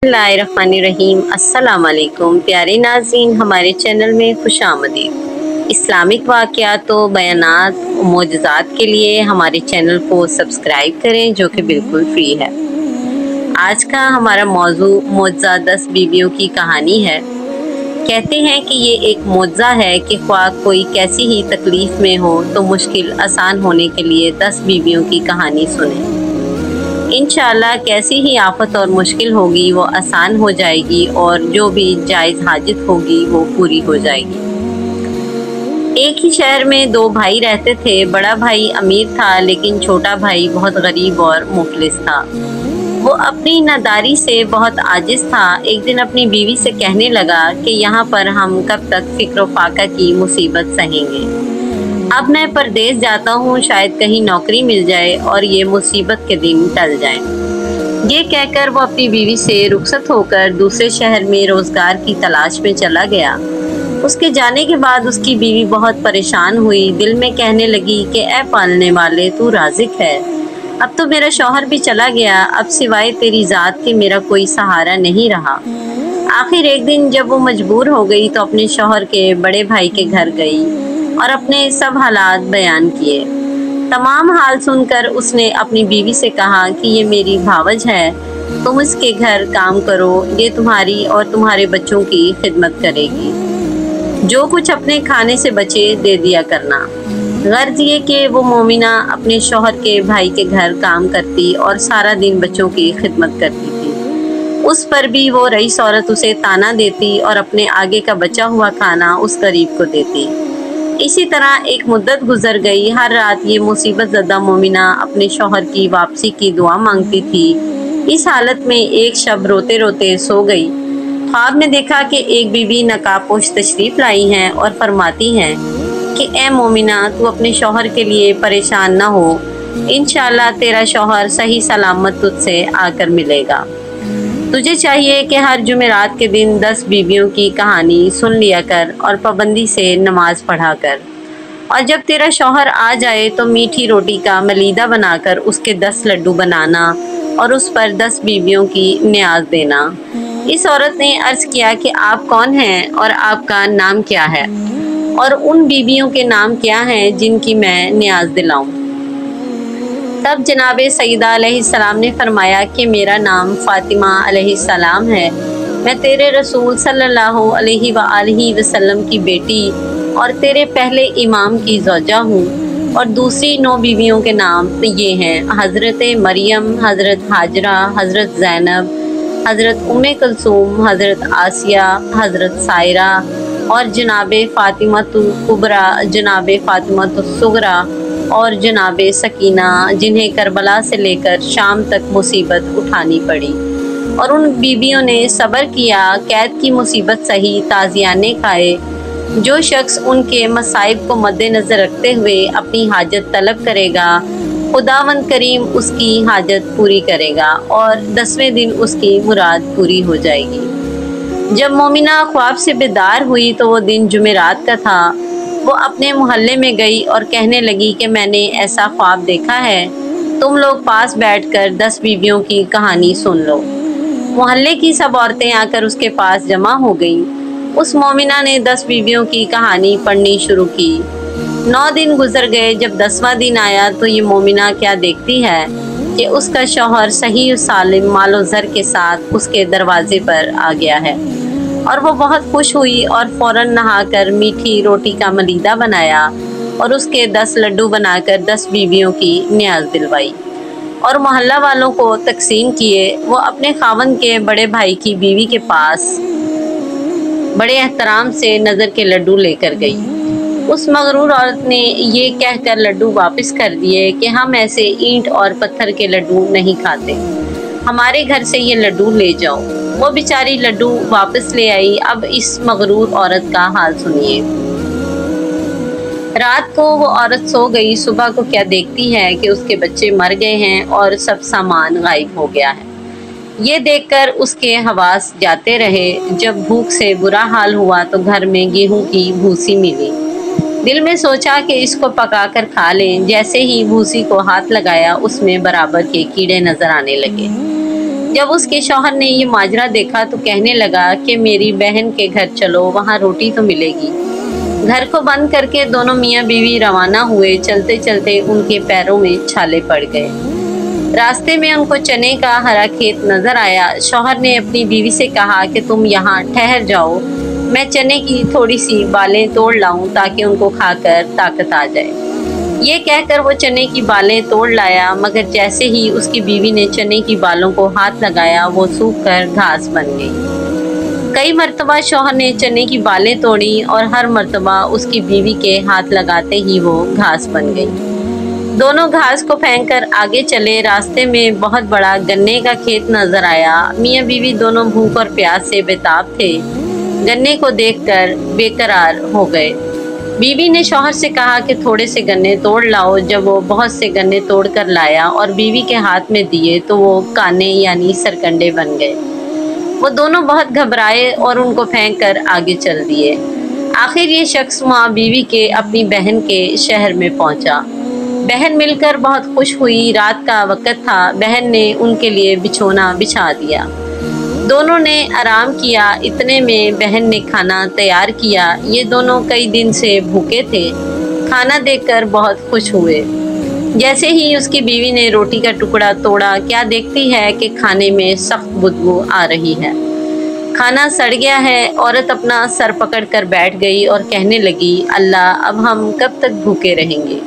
बिस्मिल्लाहिर्रहमानिर्रहीम। अस्सलाम वालेकुम प्यारे नाज़रीन, हमारे चैनल में खुश आमदीद। इस्लामिक वाक़यात व बयानात व मोजज़ात के लिए हमारे चैनल को सब्सक्राइब करें, जो कि बिल्कुल फ्री है। आज का हमारा मौजू मोजज़ा 10 बीवियों की कहानी है। कहते हैं कि ये एक मोजज़ा है कि ख्वाह कोई कैसी ही तकलीफ़ में हो तो मुश्किल आसान होने के लिए 10 बीवियों की कहानी सुने। इंशाअल्लाह कैसी ही आफत और मुश्किल होगी वो आसान हो जाएगी और जो भी जायज़ हाजत होगी वो पूरी हो जाएगी। एक ही शहर में 2 भाई रहते थे। बड़ा भाई अमीर था लेकिन छोटा भाई बहुत गरीब और मुफलिस था। वो अपनी नादारी से बहुत आजिज़ था। एक दिन अपनी बीवी से कहने लगा कि यहाँ पर हम कब तक फ़िक्र फाका की मुसीबत सहेंगे। अब मैं परदेश जाता हूँ, शायद कहीं नौकरी मिल जाए और ये मुसीबत के दिन टल जाएं। ये कहकर वो अपनी बीवी से रुखसत होकर दूसरे शहर में रोज़गार की तलाश में चला गया। उसके जाने के बाद उसकी बीवी बहुत परेशान हुई। दिल में कहने लगी कि ऐ पालने वाले, तू राज़िक है। अब तो मेरा शौहर भी चला गया, अब सिवाय तेरी ज़ात के मेरा कोई सहारा नहीं रहा। आखिर एक दिन जब वो मजबूर हो गई तो अपने शौहर के बड़े भाई के घर गई और अपने सब हालात बयान किए। तमाम हाल सुनकर उसने अपनी बीवी से कहा कि ये मेरी भावज है, तुम इसके घर काम करो, ये तुम्हारी और तुम्हारे बच्चों की खिदमत करेगी। जो कुछ अपने खाने से बचे दे दिया करना। गर्ज ये कि वो मोमिना अपने शौहर के भाई के घर काम करती और सारा दिन बच्चों की खिदमत करती थी। उस पर भी वो रईस औरत उसे ताना देती और अपने आगे का बचा हुआ खाना उस गरीब को देती। इसी तरह एक मुद्दत गुजर गई। हर रात ये मुसीबत ज़दा मोमिना अपने शौहर की वापसी की दुआ मांगती थी। इस हालत में एक शब रोते रोते सो गई। ख्वाब में देखा कि एक बीवी नकाबपोश तशरीफ़ लाई हैं और फरमाती हैं कि ए मोमिना, तू अपने शौहर के लिए परेशान ना हो, इंशाअल्लाह तेरा शौहर सही सलामत तुझसे आकर मिलेगा। तुझे चाहिए कि हर जुमेरात के दिन 10 बीवियों की कहानी सुन लिया कर और पाबंदी से नमाज पढ़ा कर। और जब तेरा शौहर आ जाए तो मीठी रोटी का मलीदा बनाकर उसके 10 लड्डू बनाना और उस पर 10 बीवियों की न्याज देना। इस औरत ने अर्ज़ किया कि आप कौन हैं और आपका नाम क्या है और उन बीवियों के नाम क्या हैं जिनकी मैं न्याज दिलाऊं। तब जनाब सईदा अलैहिस्सलाम ने फरमाया कि मेरा नाम फ़ातिमा अलैहिस्सलाम है। मैं तेरे रसूल सल्लल्लाहु अलैहि वसल्लम की बेटी और तेरे पहले इमाम की ज़ौजा हूँ। और दूसरी 9 बीवियों के नाम ये हैं: हज़रत मरियम, हज़रत हाजरा, हज़रत ज़ैनब, हज़रत उम्मे कुलसूम, हज़रत आसिया, हज़रत सायरा और जनाब फ़ातिमतुल कुबरा, जनाब फ़ातिमतुस सुगरा और जनाब सकीना, जिन्हें करबला से लेकर शाम तक मुसीबत उठानी पड़ी। और उन बीवियों ने सब्र किया, कैद की मुसीबत सही, ताज़ियाने खाए। जो शख्स उनके मसाइब को मद्देनज़र रखते हुए अपनी हाजत तलब करेगा, खुदावंद करीम उसकी हाजत पूरी करेगा और 10वें दिन उसकी मुराद पूरी हो जाएगी। जब मोमिना ख्वाब से बेदार हुई तो वो दिन जुमेरात का था। वो अपने मोहल्ले में गई और कहने लगी कि मैंने ऐसा ख्वाब देखा है, तुम लोग पास बैठकर 10 बीवियों की कहानी सुन लो। मोहल्ले की सब औरतें आकर उसके पास जमा हो गईं। उस मोमिना ने 10 बीवियों की कहानी पढ़नी शुरू की। 9 दिन गुजर गए। जब 10वां दिन आया तो ये मोमिना क्या देखती है कि उसका शौहर सही सालिम मालो ज़र के साथ उसके दरवाजे पर आ गया है। और वो बहुत खुश हुई और फ़ौरन नहाकर मीठी रोटी का मलीदा बनाया और उसके 10 लड्डू बनाकर 10 बीवियों की न्याज दिलवाई और मोहल्ला वालों को तकसीम किए। वो अपने खावंद के बड़े भाई की बीवी के पास बड़े एहतराम से नज़र के लड्डू लेकर गई। उस मगरूर औरत ने ये कहकर लड्डू वापस कर दिए कि हम ऐसे ईंट और पत्थर के लड्डू नहीं खाते, हमारे घर से ये लड्डू ले जाओ। वो बेचारी लड्डू वापस ले आई। अब इस मगरूर औरत का हाल सुनिए। रात को वो औरत सो गई। सुबह को क्या देखती है कि उसके बच्चे मर गए हैं और सब सामान गायब हो गया है। ये देखकर उसके हवास जाते रहे। जब भूख से बुरा हाल हुआ तो घर में गेहूं की भूसी मिली। दिल में सोचा कि इसको पकाकर खा लें। जैसे ही भूसी को हाथ लगाया उसमें बराबर के कीड़े नजर आने लगे। جب اس کے شوہر نے یہ ماجرا دیکھا تو کہنے لگا کہ میری بہن کے گھر چلو، وہاں روٹی تو ملے گی۔ گھر کو بند کر کے دونوں میاں بیوی روانہ ہوئے۔ چلتے چلتے ان کے پیروں میں چھالے پڑ گئے۔ راستے میں ان کو چنے کا ہرا کھیت نظر آیا۔ شوہر نے اپنی بیوی سے کہا کہ تم یہاں ٹھہر جاؤ، میں چنے کی تھوڑی سی بالیں توڑ لاؤں تاکہ ان کو کھا کر طاقت آ جائے۔ یہ کہہ کر وہ چنے کی بالیں توڑ لایا، مگر جیسے ہی اس کی بیوی نے چنے کی بالوں کو ہاتھ لگایا وہ سوکھ کر گھاس بن گئی۔ کئی مرتبہ شوہر نے چنے کی بالیں توڑی اور ہر مرتبہ اس کی بیوی کے ہاتھ لگاتے ہی وہ گھاس بن گئی۔ دونوں گھاس کو پھینک کر آگے چلے۔ راستے میں بہت بڑا گنے کا کھیت نظر آیا۔ میاں بیوی دونوں بھوک اور پیاس سے بےتاب تھے۔ گنے کو دیکھ کر بے قرار ہو گئے۔ بیوی نے شوہر سے کہا کہ تھوڑے سے گنے توڑ لاؤ۔ جب وہ بہت سے گنے توڑ کر لایا اور بیوی کے ہاتھ میں دیے تو وہ کانے یعنی سرکنڈے بن گئے۔ وہ دونوں بہت گھبرائے اور ان کو پھینک کر آگے چل دیے۔ آخر یہ شخص ماں بیوی کے اپنی بہن کے شہر میں پہنچا۔ بہن مل کر بہت خوش ہوئی۔ رات کا وقت تھا۔ بہن نے ان کے لیے بچھونا بچھا دیا۔ دونوں نے آرام کیا۔ اتنے میں بہن نے کھانا تیار کیا۔ یہ دونوں کئی دن سے بھوکے تھے۔ کھانا دیکھ کر بہت خوش ہوئے۔ جیسے ہی اس کی بیوی نے روٹی کا ٹکڑا توڑا، کیا دیکھتی ہے کہ کھانے میں سخت بدبو آ رہی ہے۔ کھانا سڑ گیا ہے۔ عورت اپنا سر پکڑ کر بیٹھ گئی اور کہنے لگی، اللہ، اب ہم کب تک بھوکے رہیں گے؟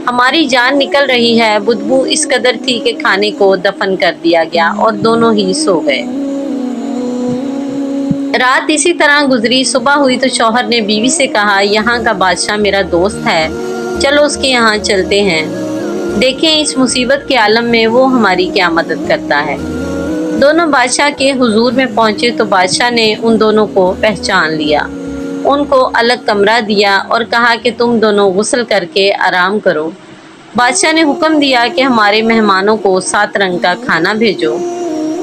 ہماری جان نکل رہی ہے۔ بدبو اس قدر تھی کہ کھانے کو دفن کر دیا گیا اور دونوں ہی سو گئے۔ رات اسی طرح گزری۔ صبح ہوئی تو شوہر نے بیوی سے کہا، یہاں کا بادشاہ میرا دوست ہے، چلو اس کے یہاں چلتے ہیں، دیکھیں اس مصیبت کے عالم میں وہ ہماری کیا مدد کرتا ہے۔ دونوں بادشاہ کے حضور میں پہنچے تو بادشاہ نے ان دونوں کو پہچان لیا۔ ان کو الگ کمرہ دیا اور کہا کہ تم دونوں غسل کر کے آرام کرو۔ بادشاہ نے حکم دیا کہ ہمارے مہمانوں کو 7 رنگ کا کھانا بھیجو۔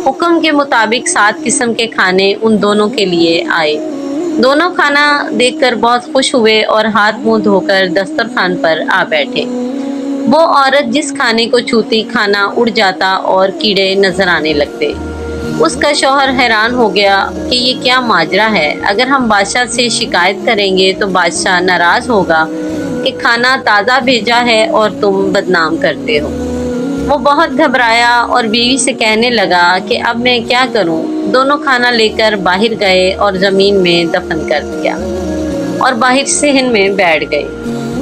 حکم کے مطابق 7 قسم کے کھانے ان دونوں کے لیے آئے۔ دونوں کھانا دیکھ کر بہت خوش ہوئے اور ہاتھ منہ دھو کر دسترخوان پر آ بیٹھے۔ وہ عورت جس کھانے کو چھوتی کھانا اڑ جاتا اور کیڑے نظر آنے لگتے۔ اس کا شوہر حیران ہو گیا کہ یہ کیا ماجرا ہے۔ اگر ہم بادشاہ سے شکایت کریں گے تو بادشاہ ناراض ہوگا کہ کھانا تازہ بھیجا ہے اور تم بدنام کرتے ہو۔ وہ بہت گھبرایا اور بیوی سے کہنے لگا کہ اب میں کیا کروں۔ دونوں کھانا لے کر باہر گئے اور زمین میں دفن کر دیا اور باہر صحن میں بیٹھ گئے۔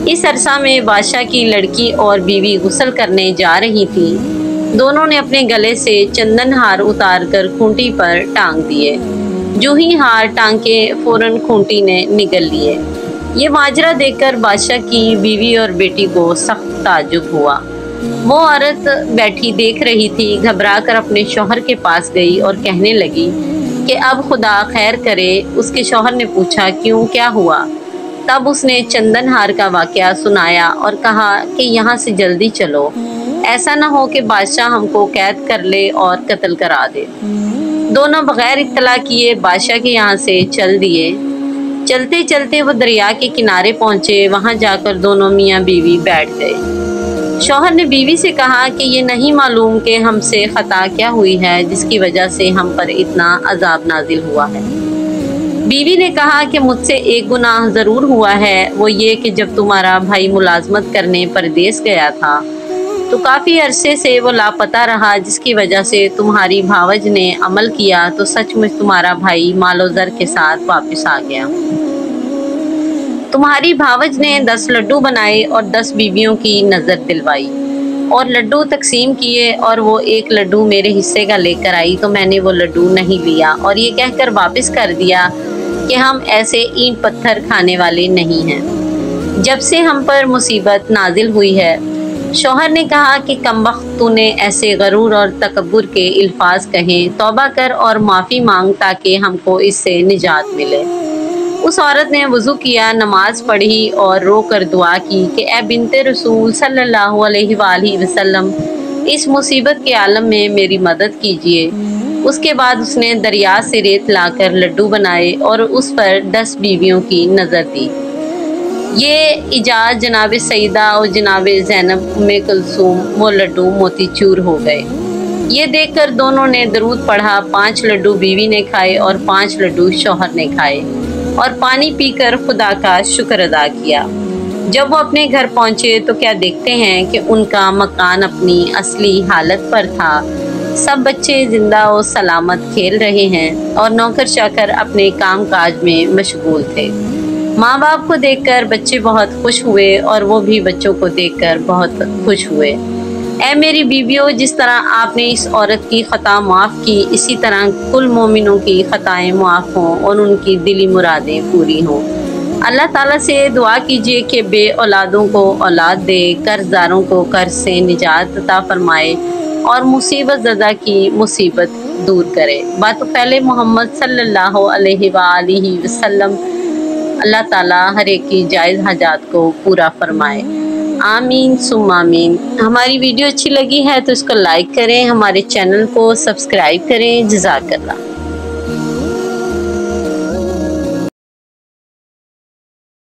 اس عرصہ میں بادشاہ کی لڑکی اور بیوی غسل کرنے جا رہی تھی۔ دونوں نے اپنے گلے سے چندن ہار اتار کر کھونٹی پر ٹانگ دیے۔ جو ہی ہار ٹانگے فوراً کھونٹی نے نگل لیے۔ یہ ماجرا دیکھ کر بادشاہ کی بیوی اور بیٹی کو سخت تعجب ہوا۔ وہ عورت بیٹھی دیکھ رہی تھی، گھبرا کر اپنے شوہر کے پاس گئی اور کہنے لگی کہ اب خدا خیر کرے۔ اس کے شوہر نے پوچھا، کیوں، کیا ہوا؟ تب اس نے چندن ہار کا واقعہ سنایا اور کہا کہ یہاں سے جلدی چلو، ایسا نہ ہو کہ بادشاہ ہم کو قید کر لے اور قتل کرا دے۔ دونوں بغیر اطلاع کیے بادشاہ کے یہاں سے چل دیے۔ چلتے چلتے وہ دریا کے کنارے پہنچے۔ وہاں جا کر دونوں میاں بیوی بیٹھ گئے۔ شوہر نے بیوی سے کہا کہ یہ نہیں معلوم کہ ہم سے خطا کیا ہوئی ہے جس کی وجہ سے ہم پر اتنا عذاب نازل ہوا ہے۔ بیوی نے کہا کہ مجھ سے ایک گناہ ضرور ہوا ہے، وہ یہ کہ جب تمہارا بھائی ملازمت کرنے پردیس گیا تھا تو کافی عرصے سے وہ لاپتہ رہا، جس کی وجہ سے تمہاری بھاوج نے عمل کیا تو سچ مچ تمہارا بھائی مال و زر کے ساتھ واپس آ گیا۔ تمہاری بھاوج نے 10 لڈو بنائے اور 10 بیویوں کی نظر دلوائی اور لڈو تقسیم کیے، اور وہ ایک لڈو میرے حصے کا لے کر آئی تو میں نے وہ لڈو نہیں لیا اور یہ کہہ کر واپس کر دیا کہ ہم ایسے اینٹ پتھر کھانے والے نہیں ہیں۔ جب سے ہم پر مصیبت نازل ہوئی ہے۔ شوہر نے کہا کہ کمبخت، تو نے ایسے غرور اور تکبر کے الفاظ کہیں، توبہ کر اور معافی مانگ تاکہ ہم کو اس سے نجات ملے۔ اس عورت نے وضو کیا، نماز پڑھی اور رو کر دعا کی کہ اے بنت رسول صلی اللہ علیہ وآلہ وسلم، اس مصیبت کے عالم میں میری مدد کیجیے۔ اس کے بعد اس نے دریا سے ریت لا کر لڈو بنائے اور اس پر 10 بیویوں کی نظر دی۔ یہ ایجاز جناب سیدہ اور جناب زینب ام کلثوم وہ لڈو موتی چور ہو گئے۔ ये देखकर दोनों ने दरूद पढ़ा। 5 लड्डू बीवी ने खाए और 5 लड्डू शौहर ने खाए और पानी पीकर खुदा का शुक्र अदा किया। जब वो अपने घर पहुंचे तो क्या देखते हैं कि उनका मकान अपनी असली हालत पर था। सब बच्चे जिंदा और सलामत खेल रहे हैं और नौकर चाकर अपने काम काज में मशगूल थे। माँ बाप को देखकर बच्चे बहुत खुश हुए और वो भी बच्चों को देखकर बहुत खुश हुए। ऐ मेरी बीवियों, जिस तरह आपने इस औरत की खता माफ़ की, इसी तरह कुल मोमिनों की खताएं माफ़ हों और उनकी दिली मुरादें पूरी हों। अल्लाह ताला से दुआ कीजिए कि बे औलादों को औलाद दे, कर्जदारों को कर्ज से निजात अता फरमाए और मुसीबत ज़दा की मुसीबत दूर करे। बात पहले मोहम्मद सल्लल्लाहु अलैहि वसल्लम, अल्लाह ताला हर एक की जायज़ हाजात को पूरा फरमाए। आमीन सुम आमीन। हमारी वीडियो अच्छी लगी है तो इसको लाइक करें, हमारे चैनल को सब्सक्राइब करें। जज़ाकल्लाह।